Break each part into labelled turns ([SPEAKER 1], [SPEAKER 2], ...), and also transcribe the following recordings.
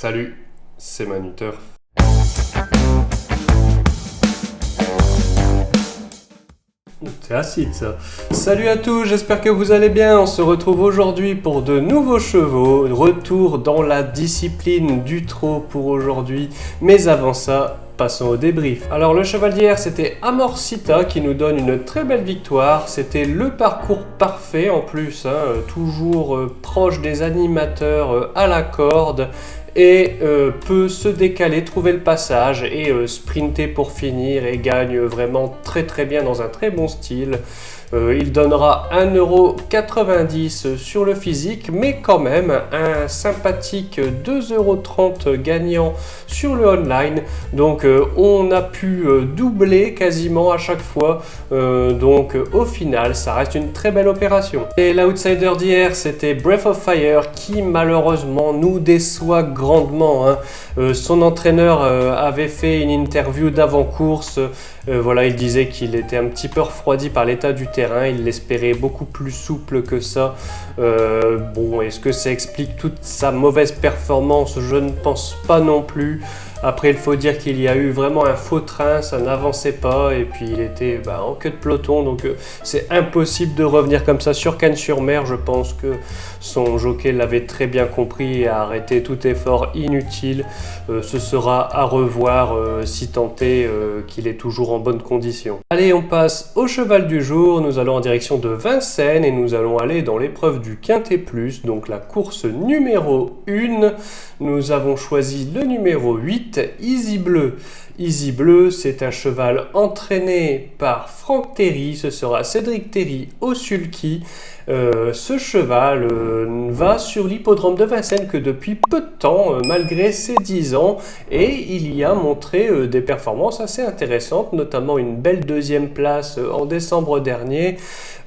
[SPEAKER 1] Salut, c'est Manuturf. C'est acide ça. Salut à tous, j'espère que vous allez bien. On se retrouve aujourd'hui pour de nouveaux chevaux. Retour dans la discipline du trot pour aujourd'hui. Mais avant ça, passons au débrief. Alors le cheval d'hier, c'était Amorcita qui nous donne une très belle victoire. C'était le parcours parfait en plus, toujours proche des animateurs à la corde. Et peut se décaler, trouver le passage et sprinter pour finir et gagne vraiment très bien dans un très bon style. Il donnera 1,90€ sur le physique, mais quand même un sympathique 2,30€ gagnant sur le online. Donc on a pu doubler quasiment à chaque fois. Donc au final, ça reste une très belle opération. Et l'outsider d'hier, c'était Breath of Fire qui malheureusement nous déçoit grandement. Son entraîneur avait fait une interview d'avant-course. Voilà, il disait qu'il était un petit peu refroidi par l'état du terrain, il l'espérait beaucoup plus souple que ça. Bon, est-ce que ça explique toute sa mauvaise performance? Je ne pense pas non plus. Après, il faut dire qu'il y a eu vraiment un faux train, ça n'avançait pas et puis il était en queue de peloton, donc c'est impossible de revenir comme ça sur Cannes-sur-Mer. Je pense que son jockey l'avait très bien compris et a arrêté tout effort inutile. Ce sera à revoir si tant est qu'il est toujours en bonne condition. Allez, on passe au cheval du jour. Nous allons en direction de Vincennes et nous allons aller dans l'épreuve du Quintet Plus, donc la course numéro 1. Nous avons choisi le numéro 8, Easy Bleu. Easy Bleu, c'est un cheval entraîné par Franck Terry, ce sera Cédric Terry au sulky. Ce cheval va sur l'hippodrome de Vincennes que depuis peu de temps, malgré ses 10 ans, et il y a montré des performances assez intéressantes, notamment une belle deuxième place en décembre dernier.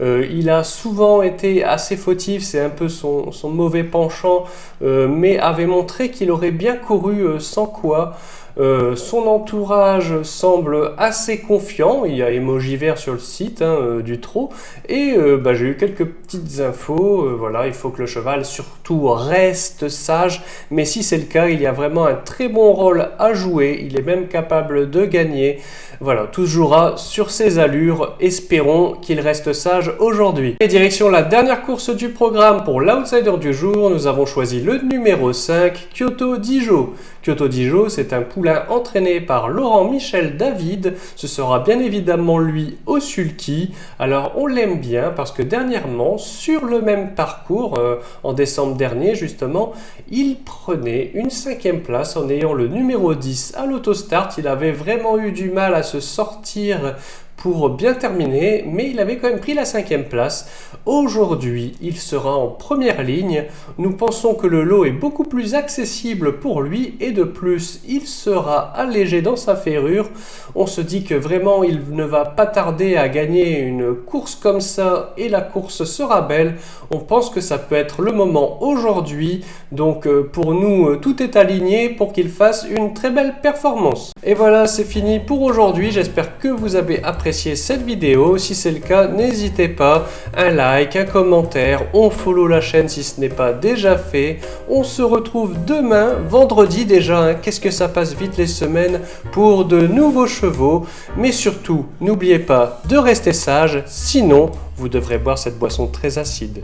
[SPEAKER 1] Il a souvent été assez fautif, c'est un peu son mauvais penchant, mais avait montré qu'il aurait bien couru sans quoi. Son entourage semble assez confiant, il y a emoji vert sur le site du trot, et j'ai eu quelques petites infos. Voilà, il faut que le cheval surtout reste sage, mais si c'est le cas, il y a vraiment un très bon rôle à jouer, il est même capable de gagner. Voilà, tout se jouera sur ses allures, espérons qu'il reste sage aujourd'hui. Et direction la dernière course du programme pour l'outsider du jour, nous avons choisi le numéro 5, Kyoto Dijo. Kyoto Dijo, c'est un poulain entraîné par Laurent Michel David. Ce sera bien évidemment lui au sulky. Alors on l'aime bien parce que dernièrement, sur le même parcours, en décembre dernier justement, il prenait une 5e place en ayant le numéro 10 à l'autostart. Il avait vraiment eu du mal à se sortir pour bien terminer, mais il avait quand même pris la 5e place. Aujourd'hui, il sera en première ligne. Nous pensons que le lot est beaucoup plus accessible pour lui et de plus, il sera allégé dans sa ferrure. On se dit que vraiment, il ne va pas tarder à gagner une course comme ça et la course sera belle. On pense que ça peut être le moment aujourd'hui. Donc pour nous, tout est aligné pour qu'il fasse une très belle performance. Et voilà, c'est fini pour aujourd'hui. J'espère que vous avez apprécié cette vidéo. Si c'est le cas, n'hésitez pas, un like, un commentaire, on follow la chaîne si ce n'est pas déjà fait. On se retrouve demain, vendredi déjà, qu'est-ce que ça passe vite les semaines, pour de nouveaux chevaux. Mais surtout, n'oubliez pas de rester sage, sinon vous devrez boire cette boisson très acide.